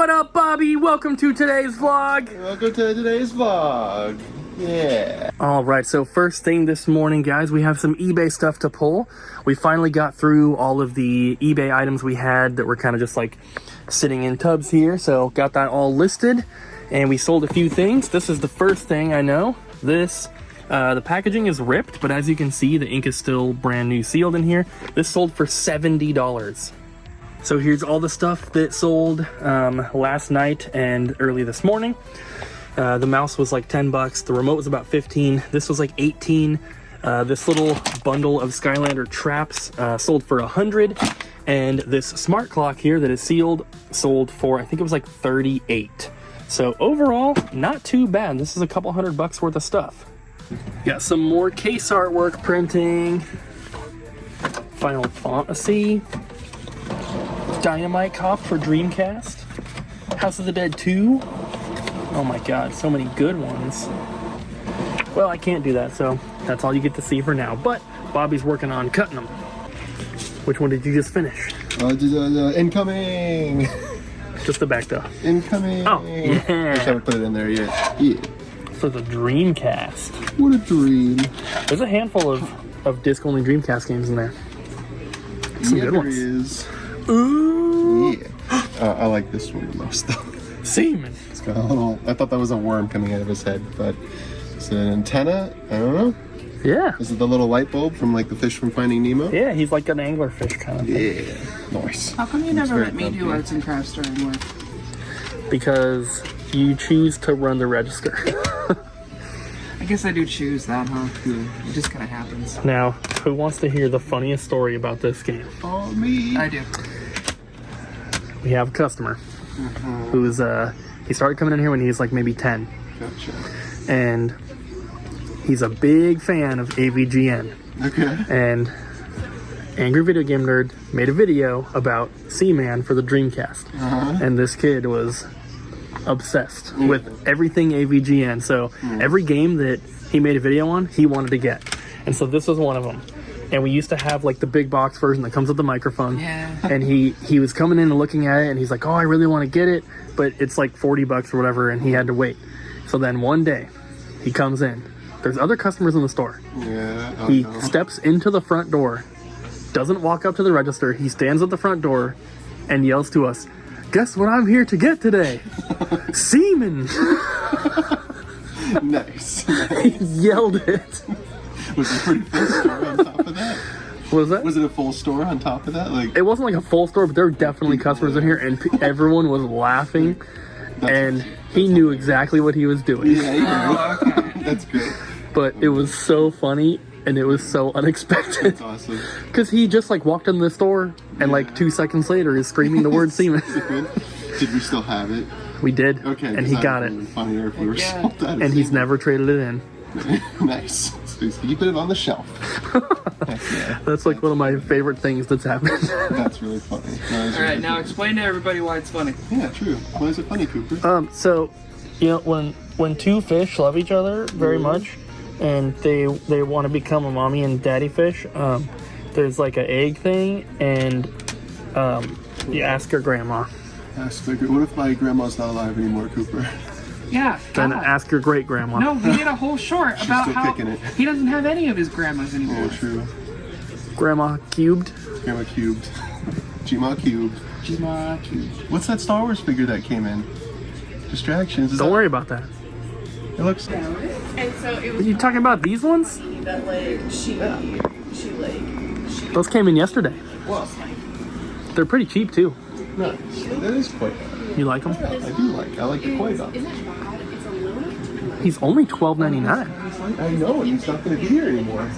What up, Bobby? Welcome to today's vlog. Welcome to today's vlog. Yeah. All right, so first thing this morning, guys, we have some eBay stuff to pull. We finally got through all of the eBay items we had that were kind of just like sitting in tubs here. So got that all listed, and we sold a few things. This is the first thing I know. This, the packaging is ripped, but as you can see, the ink is still brand new sealed in here. This sold for $70. So here's all the stuff that sold last night and early this morning. The mouse was like 10 bucks. The remote was about 15. This was like 18. This little bundle of Skylander traps sold for 100. And this smart clock here that is sealed sold for, I think it was like 38. So overall, not too bad. This is a couple $100 worth of stuff. Got some more case artwork printing. Final Fantasy. Dynamite Cop for Dreamcast. House of the Dead 2. Oh my god, so many good ones. Well, I can't do that, so that's all you get to see for now. But Bobby's working on cutting them. Which one did you just finish? Incoming! Just the back though. Incoming! Oh, yeah. I haven't put it in there yet. Yeah. For the Dreamcast. What a dream. There's a handful of disc-only Dreamcast games in there. Some good ones. Is. Ooh! Yeah. I like this one the most though. Seaman. It's got a little, I thought that was a worm coming out of his head, but it's an antenna? I don't know. Yeah. Is it the little light bulb from like the fish from Finding Nemo? Yeah, he's like an anglerfish kind of thing. Yeah. Nice. How come you never let me do arts and crafts during work? Because you choose to run the register. I guess I do choose that, huh? It just kind of happens. Now, who wants to hear the funniest story about this game? Oh, me. I do. We have a customer who's, he started coming in here when he was like maybe 10. Gotcha. And he's a big fan of AVGN. Okay. And Angry Video Game Nerd made a video about Seaman for the Dreamcast. And this kid was obsessed with everything AVGN. So every game that he made a video on, he wanted to get. And so this was one of them. And we used to have like the big box version that comes with the microphone. Yeah. And he was coming in and looking at it, and he's like, oh, I really want to get it, but it's like 40 bucks or whatever, and he had to wait. So then one day he comes in. There's other customers in the store. Yeah. He steps into the front door, doesn't walk up to the register. He stands at the front door and yells to us, guess what I'm here to get today? Seaman. Nice. He yelled it. Was it a pretty full store on top of that? What was that? Was it a full store on top of that? Like, It wasn't like a full store, but there were definitely customers in here, and everyone was laughing, and he knew exactly what he was doing. yeah, okay. That's great. But it was so funny, and it was so unexpected. That's awesome. Because he just like walked in the store, and like 2 seconds later is screaming the word Seaman. Did we still have it? We did, Okay. and he got it. Funnier if we were sold out of And he's Seaman. never traded it in. Nice. So he's keeping it on the shelf. Yeah. That's like one of my favorite things that's happened. That's really funny. Alright, now explain to everybody why it's funny. Yeah, true. Why is it funny, Cooper? So, you know, when two fish love each other very much, and they want to become a mommy and daddy fish, there's like an egg thing, and you ask your grandma. What if my grandma's not alive anymore, Cooper? Yeah. Then God. ask your great grandma. No, he did a whole short about still how kicking it. he doesn't have any of his grandmas anymore. Yeah, true. Grandma cubed. Grandma cubed. Gma cubed. Gma cubed. What's that Star Wars figure that came in? Distractions. Don't worry about that. It looks. And so it Are was you talking about these ones? that like she Those came in yesterday. Well, They're pretty cheap too. no, that is quite. You like them? I do like. I like the koi though. isn't it bad? It's a little He's only $12.99. I know, and he's not going to be here anymore.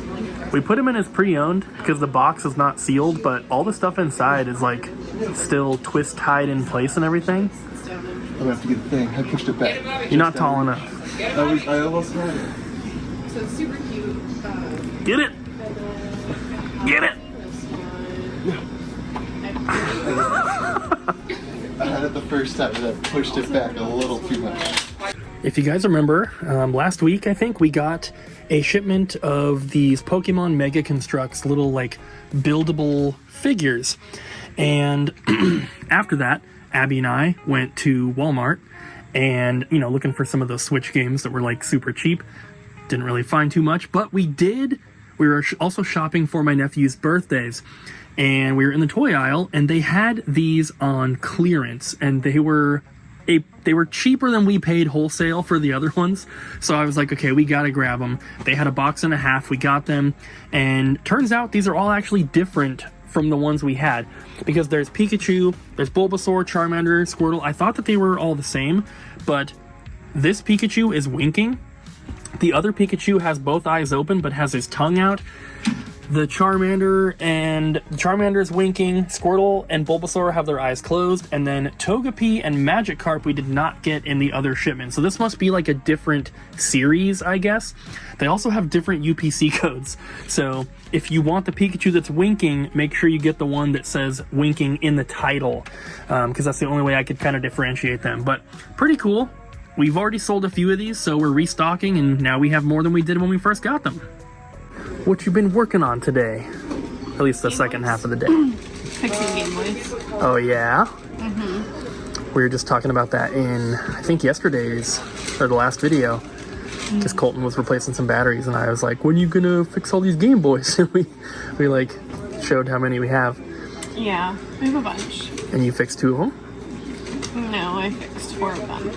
We put him in as pre-owned because the box is not sealed, but all the stuff inside is like still twist tied in place and everything. I'm gonna have to get the thing. I pushed it back. You're not tall enough. I almost had it. so it's super cute. Get it! Get it! I had it the first time and I pushed it back a little too much. If you guys remember, last week I think we got a shipment of these Pokémon Mega Constructs little like buildable figures. And after that, Abby and I went to Walmart and, you know, looking for some of those Switch games that were like super cheap. Didn't really find too much, but we were also shopping for my nephew's birthdays, and we were in the toy aisle, and they had these on clearance, and they were cheaper than we paid wholesale for the other ones. So I was like, okay, we gotta grab them. They had a box and a half. We got them, and turns out these are all actually different from the ones we had, because there's Pikachu, there's Bulbasaur, Charmander, Squirtle. I thought that they were all the same, but this Pikachu is winking. The other Pikachu has both eyes open but has his tongue out. The Charmander is winking. Squirtle and Bulbasaur have their eyes closed, and then Togepi and Magikarp we did not get in the other shipment. So this must be like a different series, I guess. They also have different UPC codes. So if you want the Pikachu that's winking, make sure you get the one that says winking in the title, because that's the only way I could kind of differentiate them. But pretty cool. We've already sold a few of these, so we're restocking, and now we have more than we did when we first got them. What you been working on today? At least the second half of the day. Fixing Game Boys. Oh yeah? We were just talking about that in, I think, yesterday's, or the last video. Because Colton was replacing some batteries, and I was like, when are you gonna fix all these Game Boys? And we like showed how many we have. Yeah, we have a bunch. And you fixed 2 of them? No, I fixed 4 of them.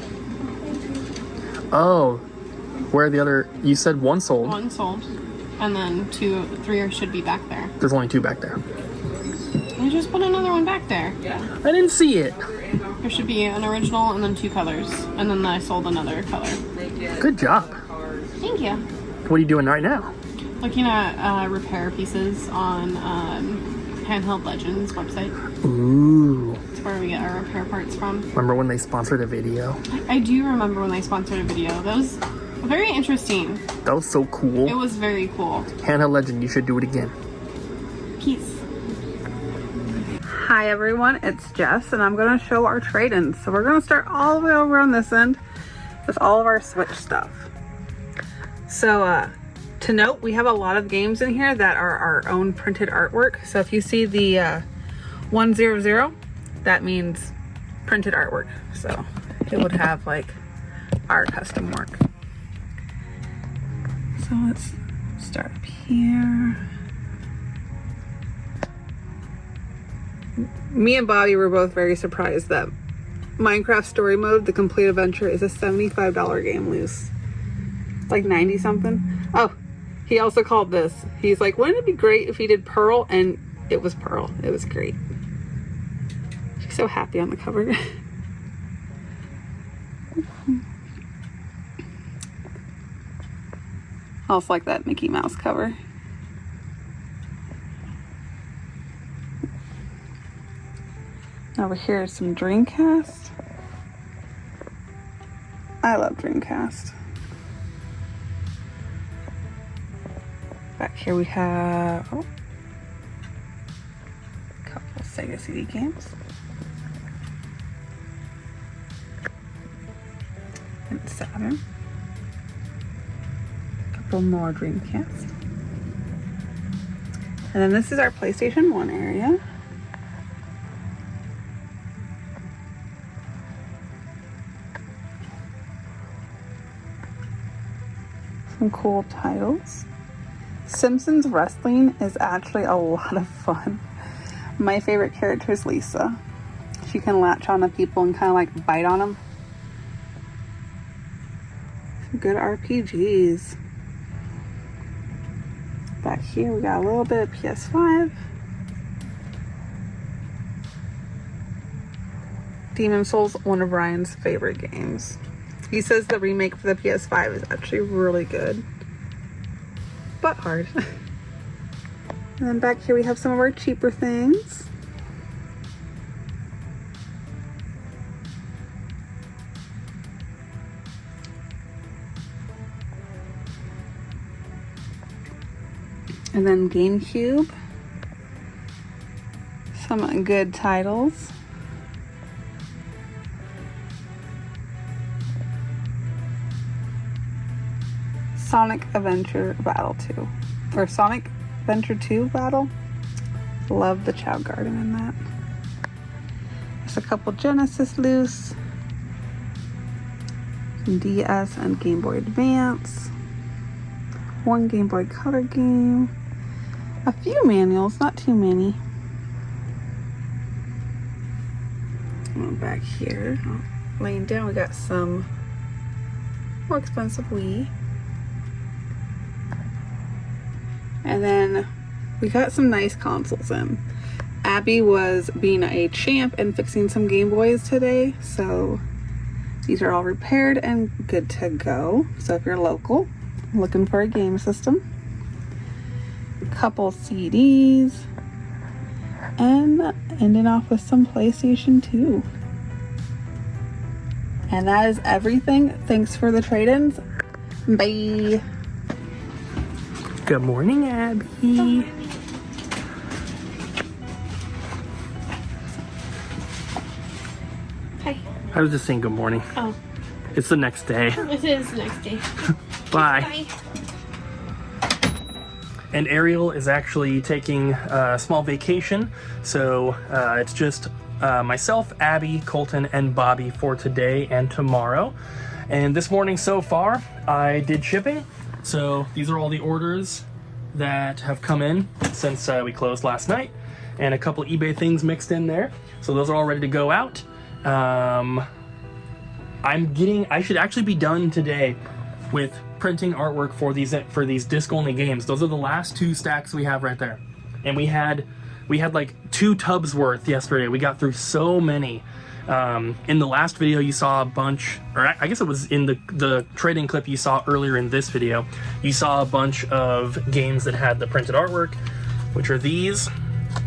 Oh, where are the other? You said 1 sold. 1 sold. And then 3 should be back there. There's only 2 back there. I just put another one back there. I didn't see it. There should be an original and then 2 colors. And then I sold another color. Good job. Thank you. What are you doing right now? Looking at repair pieces on Handheld Legends website. Ooh. It's where we get our repair parts from. Remember when they sponsored a video? I do remember when they sponsored a video. That was very interesting. That was so cool. It was very cool. Handheld Legend, you should do it again. Peace. Hi everyone, it's Jess, and I'm going to show our trade-ins. So we're going to start all the way over on this end with all of our Switch stuff. So to note, we have a lot of games in here that are our own printed artwork. So if you see the 100, that means printed artwork. So it would have like our custom work. So let's start up here. Me and Bobby were both very surprised that Minecraft Story Mode, the complete adventure, is a $75 game loose. It's like 90 something. Oh, he also called this. He's like, wouldn't it be great if he did Pearl? And it was Pearl. It was great. She's so happy on the cover. I also like that Mickey Mouse cover. Over here is some Dreamcast. I love Dreamcast. Back here we have a couple Sega CD games. And Saturn. A couple more Dreamcast. And then this is our PlayStation 1 area. Some cool titles. Simpsons Wrestling is actually a lot of fun. My favorite character is Lisa. She can latch on to people and kind of like bite on them. Some good RPGs. Back here we got a little bit of PS5. Demon Souls, one of Ryan's favorite games. He says the remake for the PS5 is actually really good, but hard. And then back here we have some of our cheaper things. And then GameCube. Some good titles. Sonic Adventure Battle 2. Or Sonic Adventure 2 Battle. Love the Chow Garden in that. Just a couple Genesis loose. Some DS and Game Boy Advance. One Game Boy Color game. A few manuals, not too many. Back here, laying down, we got some more expensive Wii. And then we got some nice consoles in. Abby was being a champ and fixing some Game Boys today, so these are all repaired and good to go. So if you're local, looking for a game system, a couple CDs, and ending off with some PlayStation 2. And that is everything. Thanks for the trade-ins. Bye. Good morning, Abby. Hi. I was just saying good morning. Oh, It's the next day. it is the next day. Bye. Bye. And Ariel is actually taking a small vacation, so it's just myself, Abby, Colton, and Bobby for today and tomorrow. And this morning so far, I did shipping. So these are all the orders that have come in since we closed last night, and a couple eBay things mixed in there. So those are all ready to go out. I should actually be done today with printing artwork for these disc-only games. Those are the last 2 stacks we have right there. And we had like 2 tubs worth yesterday. We got through so many. In the last video you saw a bunch, or I guess it was in the trading clip you saw earlier in this video, you saw a bunch of games that had the printed artwork, which are these.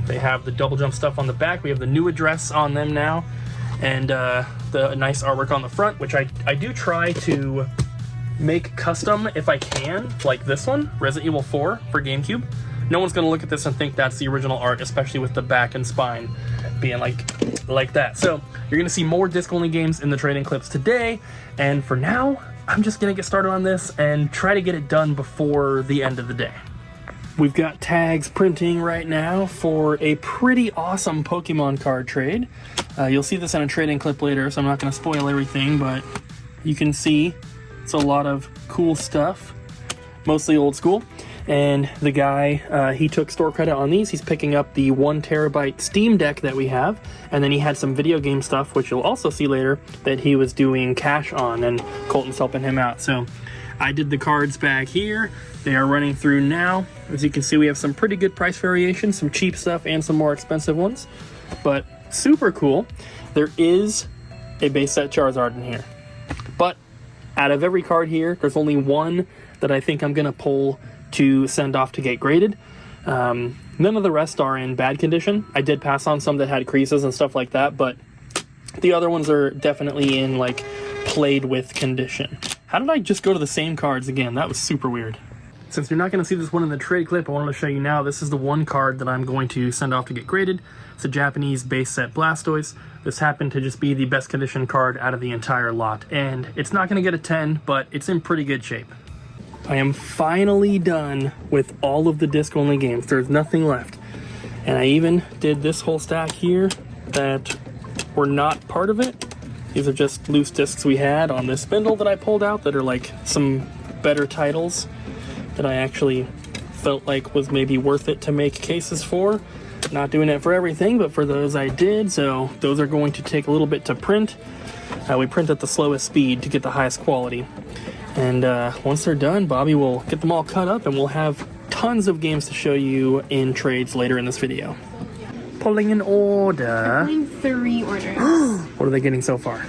They have the double jump stuff on the back. We have the new address on them now, and the nice artwork on the front, which I do try to make custom if I can, like this one, Resident Evil 4 for GameCube. No one's gonna look at this and think that's the original art, especially with the back and spine being like that. So you're gonna see more disc-only games in the trading clips today, and for now, I'm just gonna get started on this and try to get it done before the end of the day. We've got tags printing right now for a pretty awesome Pokemon card trade. You'll see this in a trading clip later, so I'm not gonna spoil everything, but you can see it's a lot of cool stuff, mostly old school. And the guy, he took store credit on these. He's picking up the 1 terabyte Steam Deck that we have. And then he had some video game stuff, which you'll also see later, that he was doing cash on, and Colton's helping him out. So I did the cards back here. They are running through now. As you can see, we have some pretty good price variation, some cheap stuff and some more expensive ones. But super cool. There is a base set Charizard in here. But out of every card here, there's only one that I think I'm gonna pull to send off to get graded. None of the rest are in bad condition. I did pass on some that had creases and stuff like that, but the other ones are definitely in like played with condition. How did I just go to the same cards again? That was super weird. Since you're not going to see this one in the trade clip, I wanted to show you now. This is the one card that I'm going to send off to get graded. It's a Japanese base set Blastoise. This happened to just be the best condition card out of the entire lot, and it's not going to get a 10, but it's in pretty good shape. I am finally done with all of the disc-only games. There's nothing left. And I even did this whole stack here that were not part of it. These are just loose discs we had on this spindle that I pulled out that are like some better titles that I actually felt like was maybe worth it to make cases for. Not doing it for everything, but for those I did. So those are going to take a little bit to print. We print at the slowest speed to get the highest quality. And once they're done, Bobby will get them all cut up, and we'll have tons of games to show you in trades later in this video. Pulling an order. Pulling 3 orders. What are they getting so far?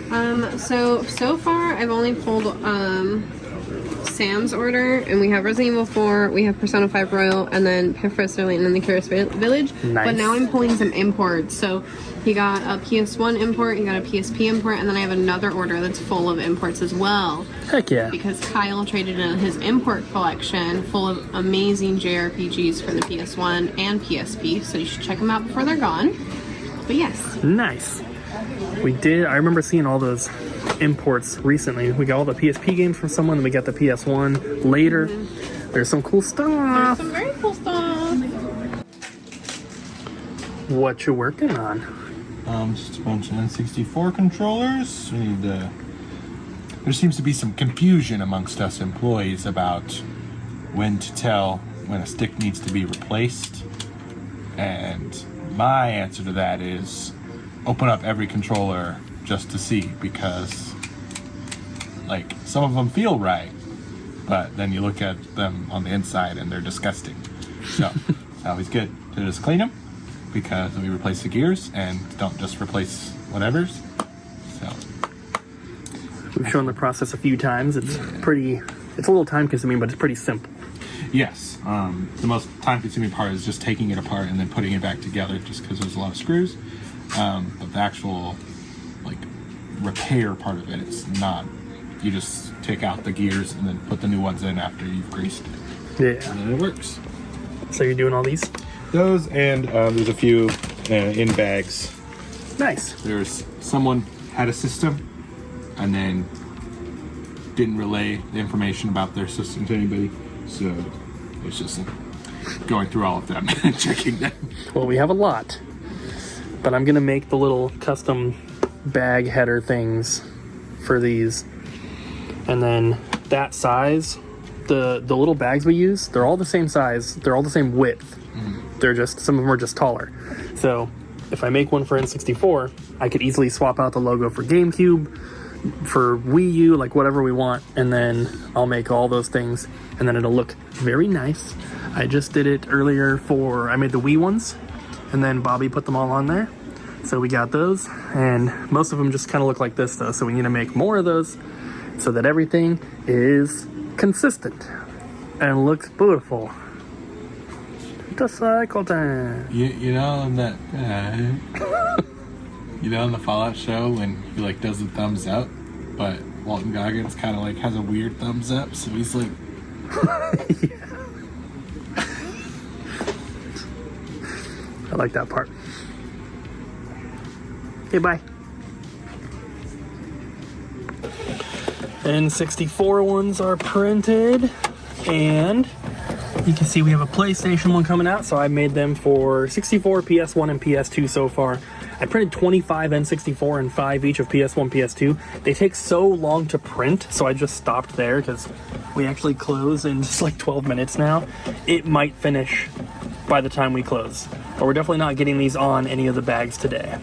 So far I've only pulled Sam's order, and we have Resident Evil 4, we have Persona 5 Royal, and then Professor Layton and the Curious Village. Nice. But now I'm pulling some imports. So he got a PS1 import, he got a PSP import, and then I have another order that's full of imports as well. Heck yeah. Because Kyle traded in his import collection full of amazing JRPGs for the PS1 and PSP, so you should check them out before they're gone. But yes. Nice. I remember seeing all those imports recently. We got all the PSP games from someone, and we got the PS1 later. There's some cool stuff. There's some very cool stuff. What you working on? Just a bunch of N64 controllers. We need to... There seems to be some confusion amongst us employees about when to tell when a stick needs to be replaced. And my answer to that is open up every controller just to see, because like some of them feel right, but then you look at them on the inside and they're disgusting. So it's always good to just clean them, because we replace the gears and don't just replace whatever's. So We've shown the process a few times. It's pretty, it's a little time consuming, but it's pretty simple. yes, the most time consuming part is just taking it apart and then putting it back together, just because there's a lot of screws. But the actual like repair part of it, it's not. You just take out the gears and then put the new ones in after you've greased it. Yeah. And then it works. So you're doing all these? Those, and there's a few in bags. Nice. There's someone had a system and then didn't relay the information about their system to anybody, so it's just going through all of them and checking them. Well, we have a lot, but I'm gonna make the little custom bag header things for these, and then that size, the little bags we use, they're all the same size, they're all the same width. They're just, some of them are just taller. So if I make one for N64, I could easily swap out the logo for GameCube, for Wii U, like whatever we want, and then I'll make all those things, and then it'll look very nice. I just did it earlier I made the Wii ones, and then Bobby put them all on there. So we got those, and most of them just kind of look like this though, so we need to make more of those so that everything is consistent and looks beautiful. Cycle time. You know in that you know in the Fallout show when he like does the thumbs up, but Walton Goggins kind of like has a weird thumbs up, so he's like I like that part. Okay, bye. N64 ones are printed, and you can see we have a PlayStation one coming out, so I made them for 64, PS1, and PS2 so far. I printed 25 N64 and 5 each of PS1, PS2. They take so long to print, so I just stopped there because we actually close in just like 12 minutes now. It might finish by the time we close, but we're definitely not getting these on any of the bags today.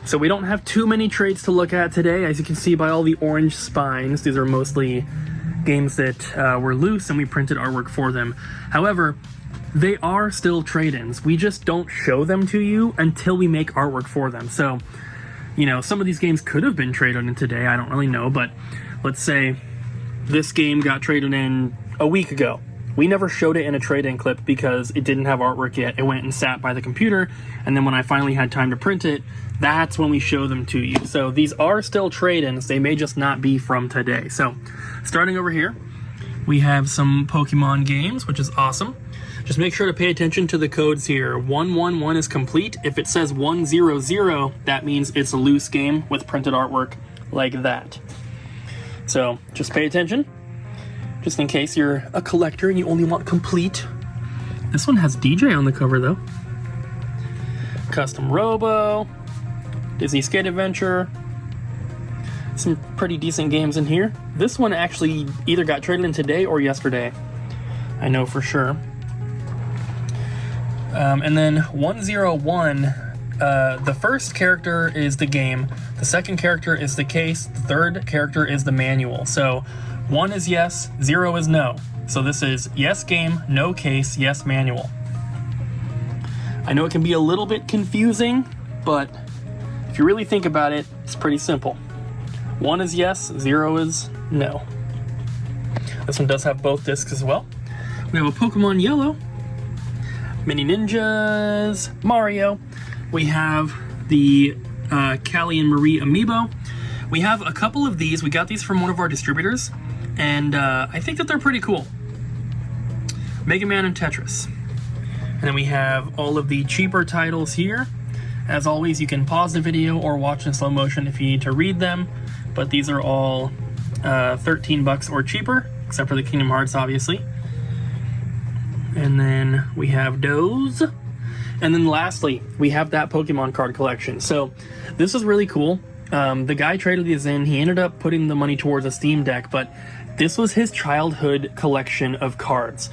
So we don't have too many trades to look at today. As you can see by all the orange spines, these are mostly games that were loose and we printed artwork for them. However, they are still trade-ins. We just don't show them to you until we make artwork for them. So, you know, some of these games could have been traded in today. I don't really know, but let's say this game got traded in a week ago. We never showed it in a trade-in clip because it didn't have artwork yet. It went and sat by the computer, and then when I finally had time to print it, that's when we show them to you. So these are still trade-ins. They may just not be from today. So starting over here, we have some Pokemon games, which is awesome. Just make sure to pay attention to the codes here. 111 is complete. If it says 100, that means it's a loose game with printed artwork like that. So just pay attention, just in case you're a collector and you only want complete. This one has DJ on the cover though. Custom Robo, Disney Skate Adventure, some pretty decent games in here. This one actually either got traded in today or yesterday, I know for sure. And then 101, the first character is the game, the second character is the case, the third character is the manual. So 1 is yes, 0 is no. So this is yes game, no case, yes manual. I know it can be a little bit confusing, but if you really think about it, it's pretty simple. 1 is yes, 0 is no. This one does have both discs as well. We have a Pokemon Yellow, Mini Ninjas, Mario. We have the Callie and Marie Amiibo. We have a couple of these. We got these from one of our distributors, and I think that they're pretty cool. Mega Man and Tetris. And then we have all of the cheaper titles here. As always, you can pause the video or watch in slow motion if you need to read them, but these are all 13 bucks or cheaper, except for the Kingdom Hearts, obviously. And then we have those. And then lastly, we have that Pokemon card collection. So this is really cool. The guy traded these in. He ended up putting the money towards a Steam Deck, but this was his childhood collection of cards.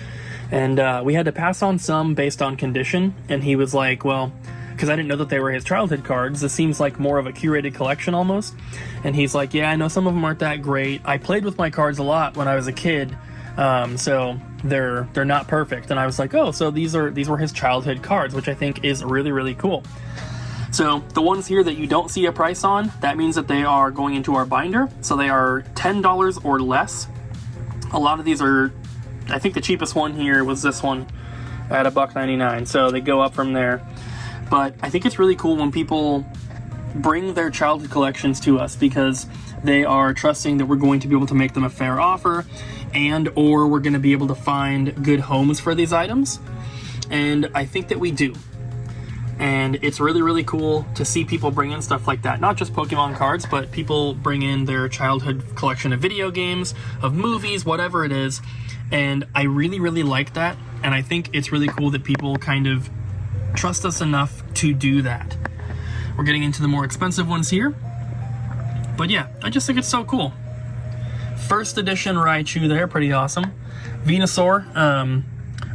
And we had to pass on some based on condition. And he was like, well, because I didn't know that they were his childhood cards, this seems like more of a curated collection almost. And he's like, yeah, I know some of them aren't that great. I played with my cards a lot when I was a kid, so they're not perfect. And I was like, oh, so these were his childhood cards, which I think is really, really cool. So the ones here that you don't see a price on, that means that they are going into our binder. So they are $10 or less. A lot of these are, I think the cheapest one here was this one at $1.99. So they go up from there. But I think it's really cool when people bring their childhood collections to us, because they are trusting that we're going to be able to make them a fair offer, and or we're going to be able to find good homes for these items. And I think that we do. And it's really, really cool to see people bring in stuff like that. Not just Pokemon cards, but people bring in their childhood collection of video games, of movies, whatever it is. And I really, really like that. And I think it's really cool that people kind of trust us enough to do that. We're getting into the more expensive ones here. But yeah, I just think it's so cool. First edition Raichu there, pretty awesome. Venusaur.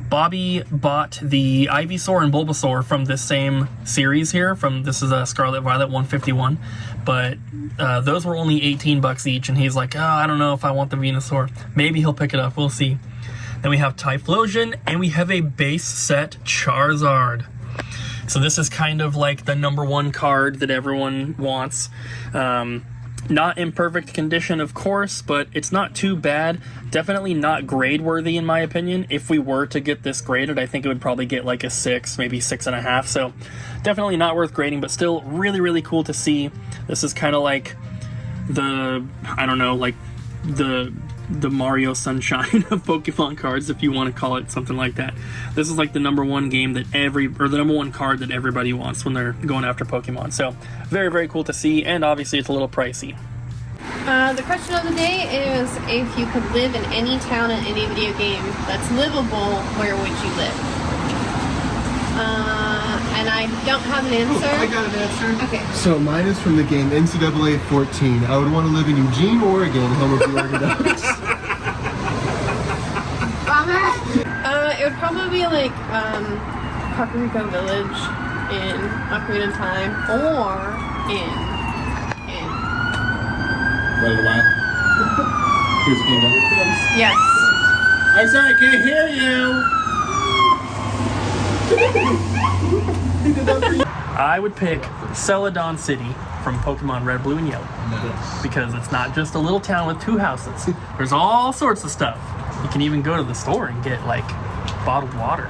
Bobby bought the Ivysaur and Bulbasaur from this same series here. This is a Scarlet Violet 151. But those were only 18 bucks each. And he's like, oh, I don't know if I want the Venusaur. Maybe he'll pick it up. We'll see. Then we have Typhlosion. And we have a base set Charizard. So this is kind of like the #1 card that everyone wants. Not in perfect condition, of course, but it's not too bad. Definitely not grade worthy in my opinion. If we were to get this graded, I think it would probably get like a 6, maybe 6.5. So definitely not worth grading, but still really, really cool to see. This is kind of like the, I don't know, like the Mario Sunshine of Pokemon cards, if you want to call it something like that. This is like the #1 game that the #1 card that everybody wants when they're going after Pokemon. So very, very cool to see, and obviously it's a little pricey. The question of the day is, if you could live in any town in any video game that's livable, where would you live? And I don't have an answer. I got an answer. Okay. So mine is from the game NCAA 14. I would want to live in Eugene, Oregon, home of the Oregon Ducks. It would probably be like Puerto Rico Village in Ocarina of Time, or in Breath of the Wild. Here's the Kingdom. yes. I'm sorry, I can't hear you. I would pick Celadon City from Pokemon Red, Blue, and Yellow. Nice. Because it's not just a little town with 2 houses. There's all sorts of stuff. You can even go to the store and get like bottled water.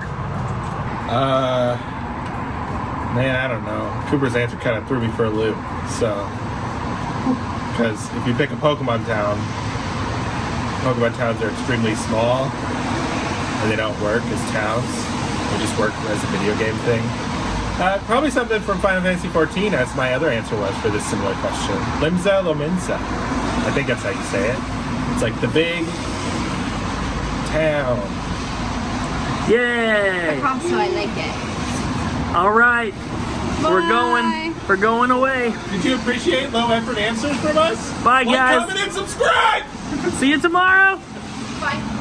Man, I don't know. Cooper's answer kind of threw me for a loop. So, because if you pick a Pokemon town, Pokemon towns are extremely small, and they don't work as towns. They just work as a video game thing. Probably something from Final Fantasy XIV, as my other answer was for this similar question. Limsa Lominsa. I think that's how you say it. It's like the big town. Yay! So I like it. All right, we're going away. Did you appreciate low effort answers from us? Bye, guys. Like, comment, and subscribe! See you tomorrow. Bye.